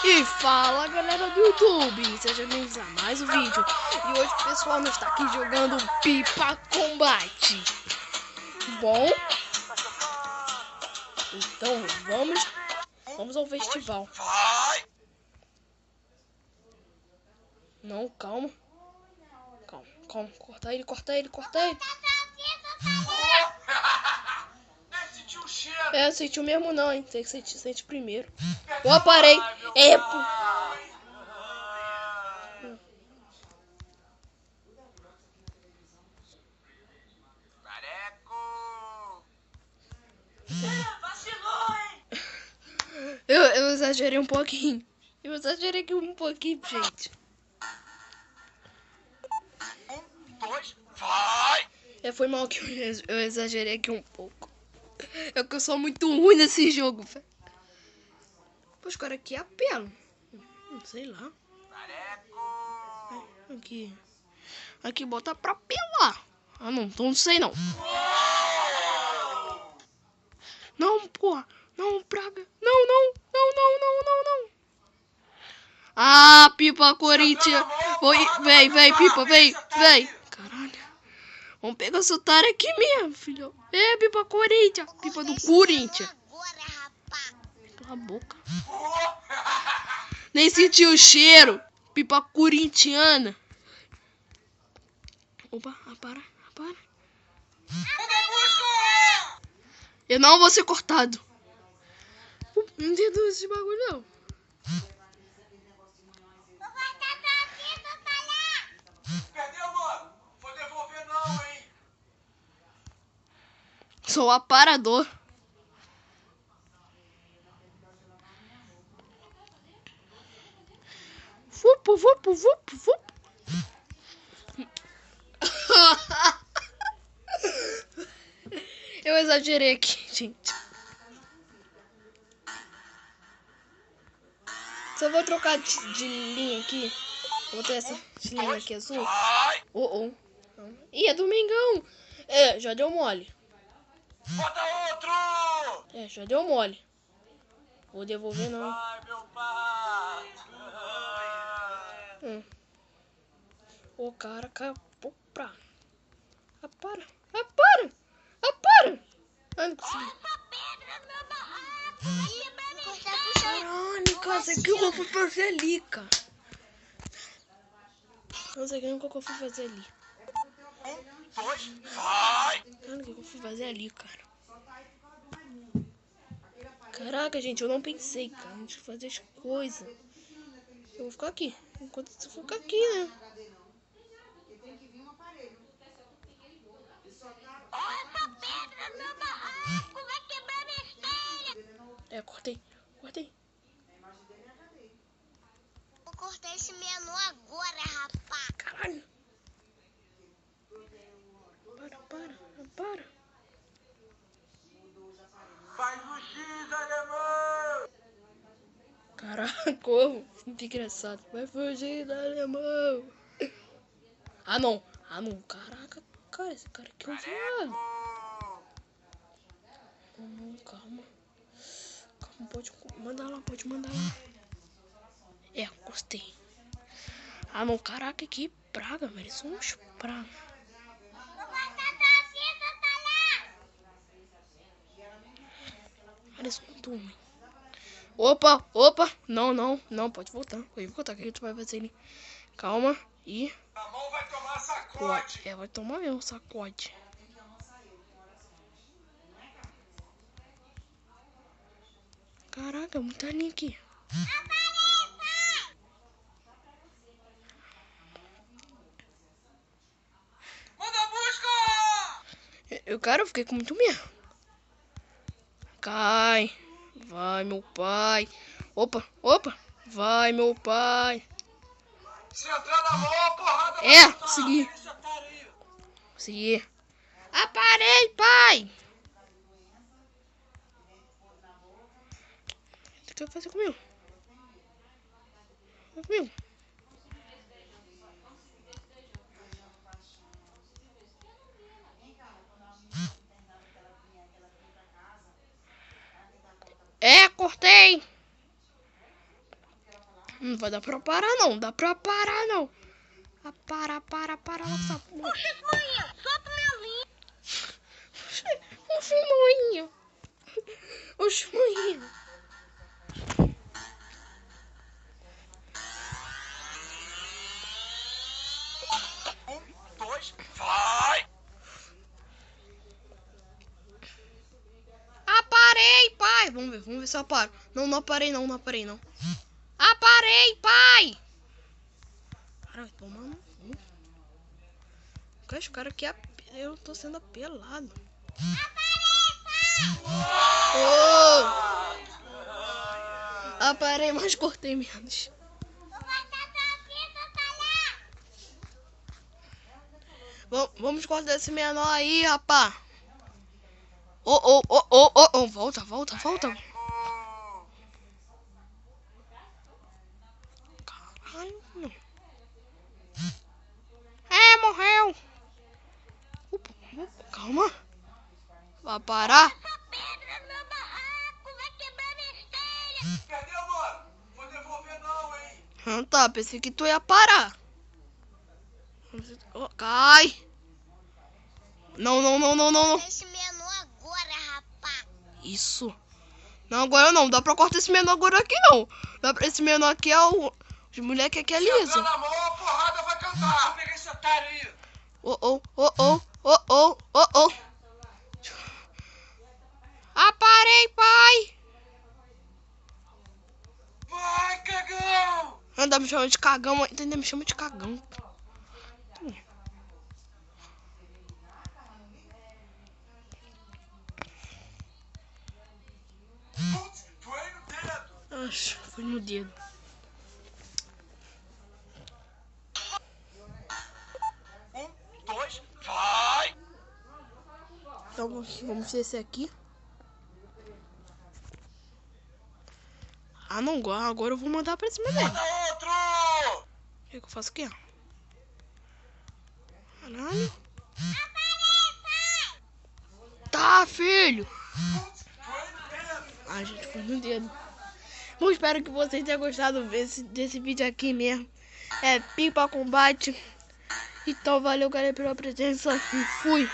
E fala galera do YouTube, sejam bem-vindos a mais um vídeo. E hoje o pessoal não está aqui jogando Pipa Combate. Bom, então vamos ao festival. Não, calma, corta ele. É, sentiu mesmo não, hein? Tem que sentir primeiro. Eu parei. É, eu exagerei um pouquinho. Eu exagerei aqui um pouquinho, gente. 1, 2, vai! Foi mal que eu exagerei aqui um pouco. É que eu sou muito ruim nesse jogo, velho. Pois, cara, aqui é apelo. Sei lá. Aqui bota pra apelar. Ah, não sei não. Não, porra. Não, praga. Não. Ah, Pipa Corinthians. Vem, Pipa, vem. Caralho. Vamos pegar esse otário aqui mesmo, filho. É, Pipa Corinthians. Pipa do Corinthians. Cala a boca. Nem senti o cheiro. Pipa corintiana. Opa, para. Eu não vou ser cortado. Não entendo esse bagulho, não. Perdeu, mano? Vou devolver não, hein? Sou aparador. Vup. Eu exagerei aqui, gente. Só vou trocar de linha aqui. Vou botar essa linha aqui azul. Ih, é Domingão. É, já deu mole. Bota outro! É, já deu mole. Vou devolver não. Vai, meu pai! O cara acabou pra... Para! Ai, não consegui. Caralho, cara, sei o que eu fui fazer ali, cara. Não sei o que eu fui fazer ali. 1, 2, vai! Cara, o que eu fui fazer ali, cara? Caraca, gente, eu não pensei, cara. A gente fazer as coisas. Eu vou ficar aqui. Enquanto você ficar aqui, né? É, cortei. Vou cortar esse menu agora, rapaz. Caralho. Para. Faz o X, alemão! Caraca, como? Muito engraçado. Vai fugir da alemão. Ah, não. Caraca, cara, esse cara aqui é um viado. Não, calma. Pode mandar lá. É, gostei. Ah, não, caraca, que praga, velho. Isso é um praga. Parece muito ruim. Opa. Não, pode voltar. Pode voltar, que a gente vai fazer ele. Calma. E... A mão vai tomar sacode! É, vai tomar mesmo sacode. Caraca, muita linha aqui. Manda busca! Eu fiquei com muito medo. Cai. Vai, meu pai. Opa. Vai, meu pai. Se entrar na mão, a porrada vai É, botar. consegui. Esse otário aí. Consegui. Aparei, pai. O que você vai fazer comigo? É, cortei. Não vai dar pra parar, não. Dá pra parar, não. Para essa porra. Oxe, manhã, solta minha linha. Oxe, manhã. Oxe, manhã. Dois, vai! Aparei, pai. Vamos ver se eu aparo. Não aparei, não. Aparei, pai. Cara, vai tomar no cu. Os caras aqui, eu tô sendo apelado. Oh! Aparei, mas cortei menos. Vamos cortar esse menor aí, rapá. Oh. Volta. Caralho, meu. É, morreu. Opa, calma. Vai parar? Essa pedra no meu barraco vai quebrar minha esteira. Perdeu, mano? Vou devolver não, hein? Ah, tá, pensei que tu ia parar. Oh, cai. Não. Esse menor agora, rapá. Isso. Não, agora não. Dá pra cortar esse menor agora aqui, não. Esse menor aqui é o... Os moleques aqui é Se entrar liso. na mão, a porrada vai cantar. Vou pegar esse otário aí. Oh. Aparei, pai. Vai, cagão! Anda me chamando de cagão, ainda me chama de cagão. Putz, foi no dedo. Acho que foi no dedo. Dois, vai! Então vamos descer aqui. Ah, não, agora eu vou mandar pra cima dele. Manda outro! O que eu faço aqui, ó? Caralho. Tá, filho. Putz, foi no dedo. Ai, gente, foi no dedo. Bom, espero que vocês tenham gostado desse vídeo aqui mesmo. É Pipa Combate. Então, valeu, galera, pela presença. E fui.